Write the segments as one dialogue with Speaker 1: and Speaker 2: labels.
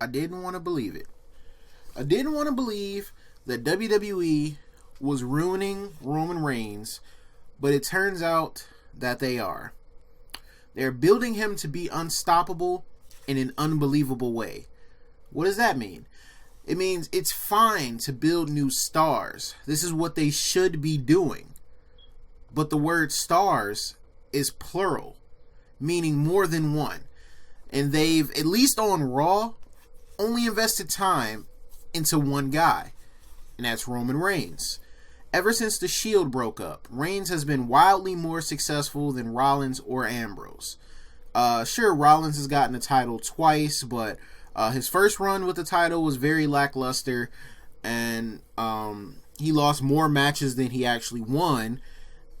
Speaker 1: I didn't want to believe it. I didn't want to believe that WWE was ruining Roman Reigns, but it turns out that they are. They're building him to be unstoppable in an unbelievable way. What does that mean? It means it's fine to build new stars. This is what they should be doing. But the word stars is plural, meaning more than one. And they've, at least on Raw, only invested time into one guy, and that's Roman Reigns. Ever since the Shield broke up, Reigns has been wildly more successful than Rollins or Ambrose. Sure, Rollins has gotten the title twice, but his first run with the title was very lackluster, and he lost more matches than he actually won,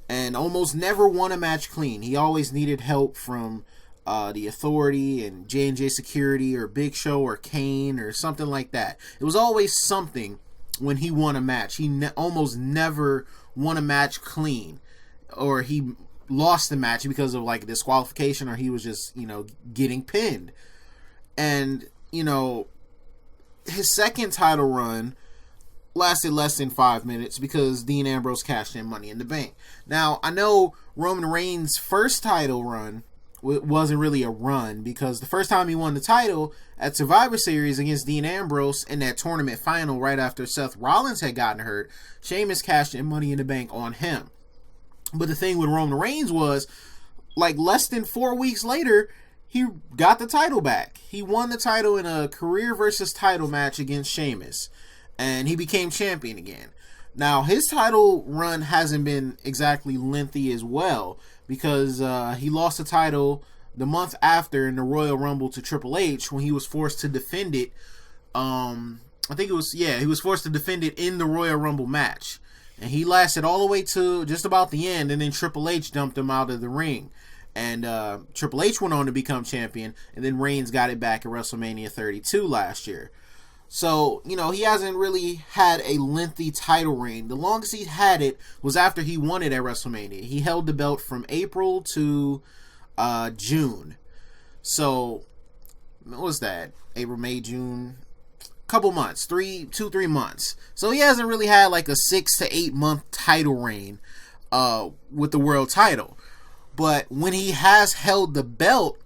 Speaker 1: and almost never won a match clean. He always needed help from the Authority and J&J Security or Big Show or Kane or something like that. It was always something when he won a match. He almost never won a match clean, or he lost the match because of like disqualification, or he was just, getting pinned. And, his second title run lasted less than 5 minutes because Dean Ambrose cashed in Money in the Bank. Now, I know Roman Reigns' first title run wasn't really a run, because the first time he won the title at Survivor Series against Dean Ambrose in that tournament final right after Seth Rollins had gotten hurt, Sheamus cashed in Money in the Bank on him. But the thing with Roman Reigns was, like, less than 4 weeks later, he got the title back. He won the title in a career versus title match against Sheamus, and he became champion again. Now, his title run hasn't been exactly lengthy as well, because he lost the title the month after in the Royal Rumble to Triple H when he was forced to defend it. He was forced to defend it in the Royal Rumble match. And he lasted all the way to just about the end, and then Triple H dumped him out of the ring. And Triple H went on to become champion, and then Reigns got it back at WrestleMania 32 last year. So, he hasn't really had a lengthy title reign. The longest he had it was after he won it at WrestleMania. He held the belt from April to June. So, what was that? April, May, June? Couple months. 3 months. So, he hasn't really had like a 6 to 8 month title reign with the world title. But when he has held the belt,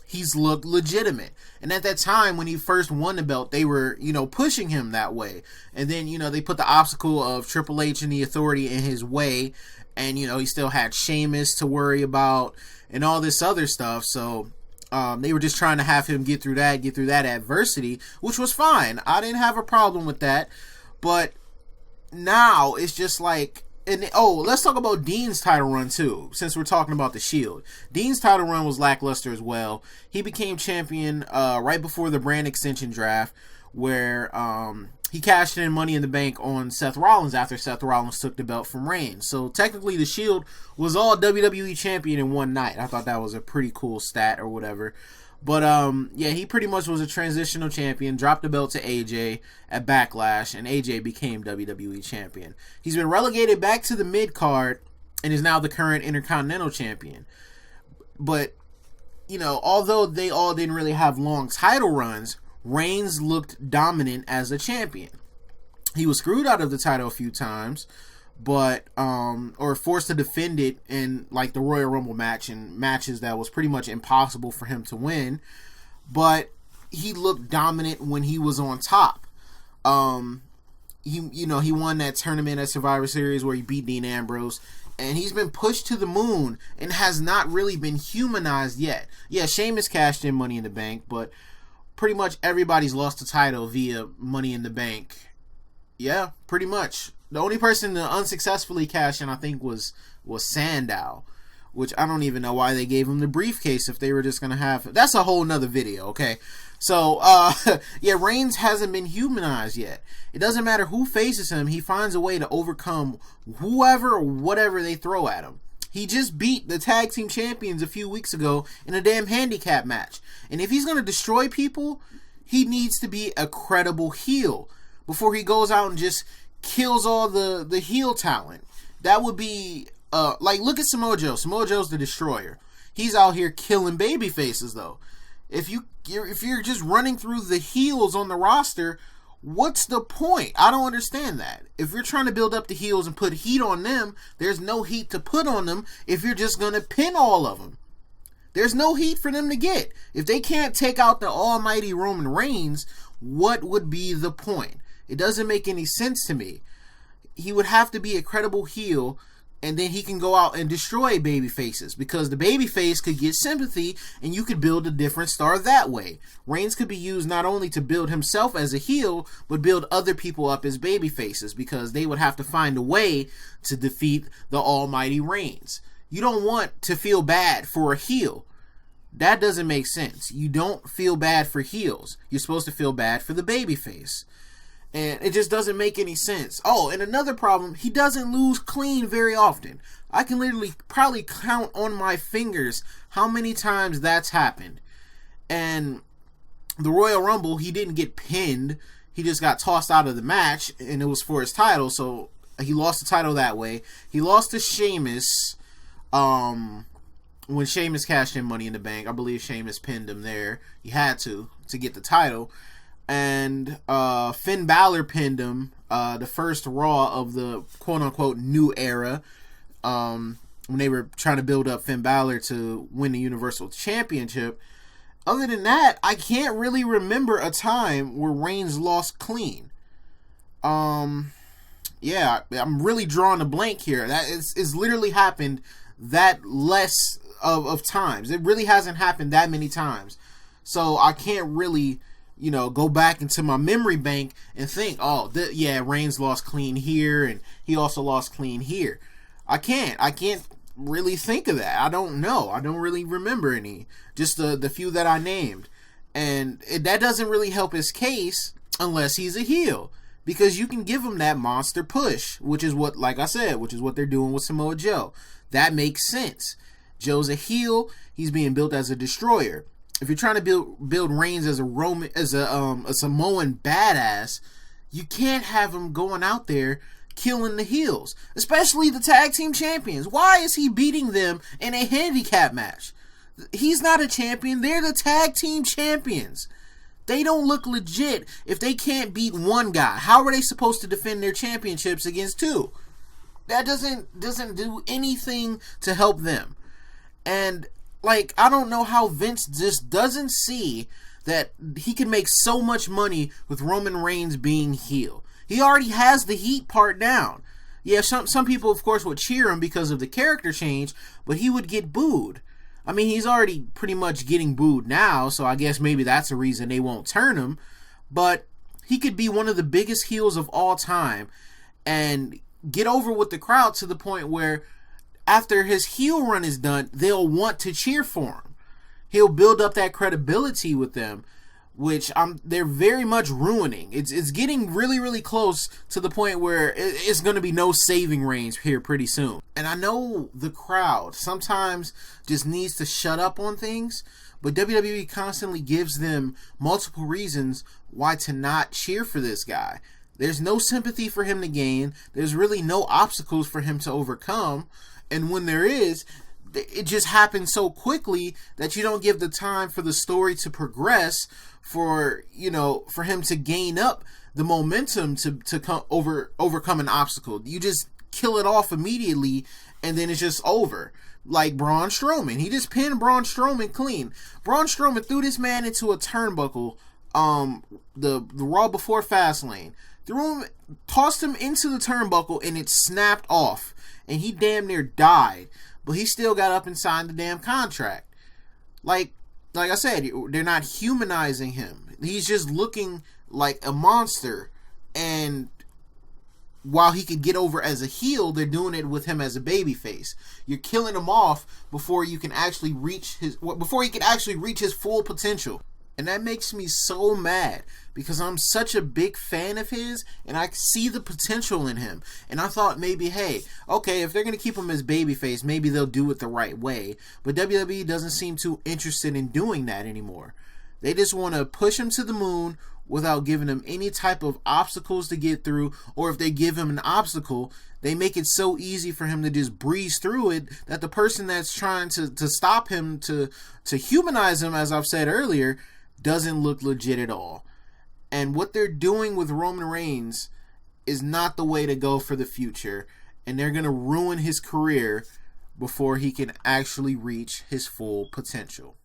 Speaker 1: he's looked legitimate. And at that time, when he first won the belt, they were, pushing him that way. And then, they put the obstacle of Triple H and the Authority in his way. And, he still had Sheamus to worry about and all this other stuff. So, they were just trying to have him get through that adversity, which was fine. I didn't have a problem with that. But now it's just like, let's talk about Dean's title run too, since we're talking about the Shield. Dean's title run was lackluster as well. He became champion right before the brand extension draft, where he cashed in Money in the Bank on Seth Rollins after Seth Rollins took the belt from Reigns. So technically the Shield was all WWE champion in one night. I thought that was a pretty cool stat or whatever. But, he pretty much was a transitional champion, dropped the belt to AJ at Backlash, and AJ became WWE champion. He's been relegated back to the mid-card and is now the current Intercontinental champion. But, although they all didn't really have long title runs, Reigns looked dominant as a champion. He was screwed out of the title a few times, but or forced to defend it in like the Royal Rumble match and matches that was pretty much impossible for him to win. But he looked dominant when he was on top. He won that tournament at Survivor Series where he beat Dean Ambrose, and he's been pushed to the moon and has not really been humanized yet. Yeah, Sheamus cashed in Money in the Bank, but pretty much everybody's lost the title via Money in the Bank. Yeah, pretty much. The only person to unsuccessfully cash in, I think, was Sandow, which I don't even know why they gave him the briefcase if they were just going to have... That's a whole nother video, okay? So, Reigns hasn't been humanized yet. It doesn't matter who faces him, he finds a way to overcome whoever or whatever they throw at him. He just beat the tag team champions a few weeks ago in a damn handicap match. And if he's going to destroy people, he needs to be a credible heel before he goes out and just kills all the heel talent. That would be look at Samoa Joe. Samoa Joe's the destroyer. He's out here killing baby faces though. If you're just running through the heels on the roster, what's the point? I don't understand that. If you're trying to build up the heels and put heat on them, there's no heat to put on them if you're just going to pin all of them. There's no heat for them to get. If they can't take out the almighty Roman Reigns, what would be the point? It doesn't make any sense to me. He would have to be a credible heel, and then he can go out and destroy baby faces, because the baby face could get sympathy and you could build a different star that way. Reigns could be used not only to build himself as a heel, but build other people up as baby faces, because they would have to find a way to defeat the almighty Reigns. You don't want to feel bad for a heel. That doesn't make sense. You don't feel bad for heels. You're supposed to feel bad for the baby face. And it just doesn't make any sense. Oh, and another problem, he doesn't lose clean very often. I can literally probably count on my fingers how many times that's happened. And the Royal Rumble, he didn't get pinned. He just got tossed out of the match, and it was for his title, so he lost the title that way. He lost to Sheamus when Sheamus cashed in Money in the Bank. I believe Sheamus pinned him there. He had to get the title. And Finn Balor pinned him the first Raw of the quote-unquote new era, when they were trying to build up Finn Balor to win the Universal Championship. Other than that, I can't really remember a time where Reigns lost clean. Yeah, I'm really drawing a blank here. That is literally happened that less of times. It really hasn't happened that many times. So I can't really, go back into my memory bank and think, Reigns lost clean here, and he also lost clean here. I can't really think of that. I don't know. I don't really remember any. Just the few that I named. And that doesn't really help his case unless he's a heel. Because you can give him that monster push, which is what, like I said, which is what they're doing with Samoa Joe. That makes sense. Joe's a heel. He's being built as a destroyer. If you're trying to build Reigns as a Samoan badass, you can't have him going out there killing the heels, especially the tag team champions. Why is he beating them in a handicap match? He's not a champion. They're the tag team champions. They don't look legit if they can't beat one guy. How are they supposed to defend their championships against two? That doesn't do anything to help them. And I don't know how Vince just doesn't see that he can make so much money with Roman Reigns being heel. He already has the heat part down. Yeah, some people, of course, would cheer him because of the character change, but he would get booed. I mean, he's already pretty much getting booed now, so I guess maybe that's a reason they won't turn him. But he could be one of the biggest heels of all time and get over with the crowd to the point where after his heel run is done, they'll want to cheer for him. He'll build up that credibility with them, which they're very much ruining. It's getting really, really close to the point where it's going to be no saving Reigns here pretty soon. And I know the crowd sometimes just needs to shut up on things, but WWE constantly gives them multiple reasons why to not cheer for this guy. There's no sympathy for him to gain. There's really no obstacles for him to overcome. And when there is, it just happens so quickly that you don't give the time for the story to progress, for him to gain up the momentum to overcome an obstacle. You just kill it off immediately, and then it's just over. Like Braun Strowman. He just pinned Braun Strowman clean. Braun Strowman threw this man into a turnbuckle, the Raw before Fastlane. Tossed him into the turnbuckle, and it snapped off. And he damn near died. But he still got up and signed the damn contract. Like I said, they're not humanizing him. He's just looking like a monster. And while he could get over as a heel, they're doing it with him as a babyface. You're killing him off before he can actually reach his full potential. And that makes me so mad, because I'm such a big fan of his, and I see the potential in him. And I thought maybe, hey, okay, if they're going to keep him as babyface, maybe they'll do it the right way. But WWE doesn't seem too interested in doing that anymore. They just want to push him to the moon without giving him any type of obstacles to get through, or if they give him an obstacle, they make it so easy for him to just breeze through it that the person that's trying to stop him, to humanize him, as I've said earlier, doesn't look legit at all. And what they're doing with Roman Reigns is not the way to go for the future, and they're going to ruin his career before he can actually reach his full potential.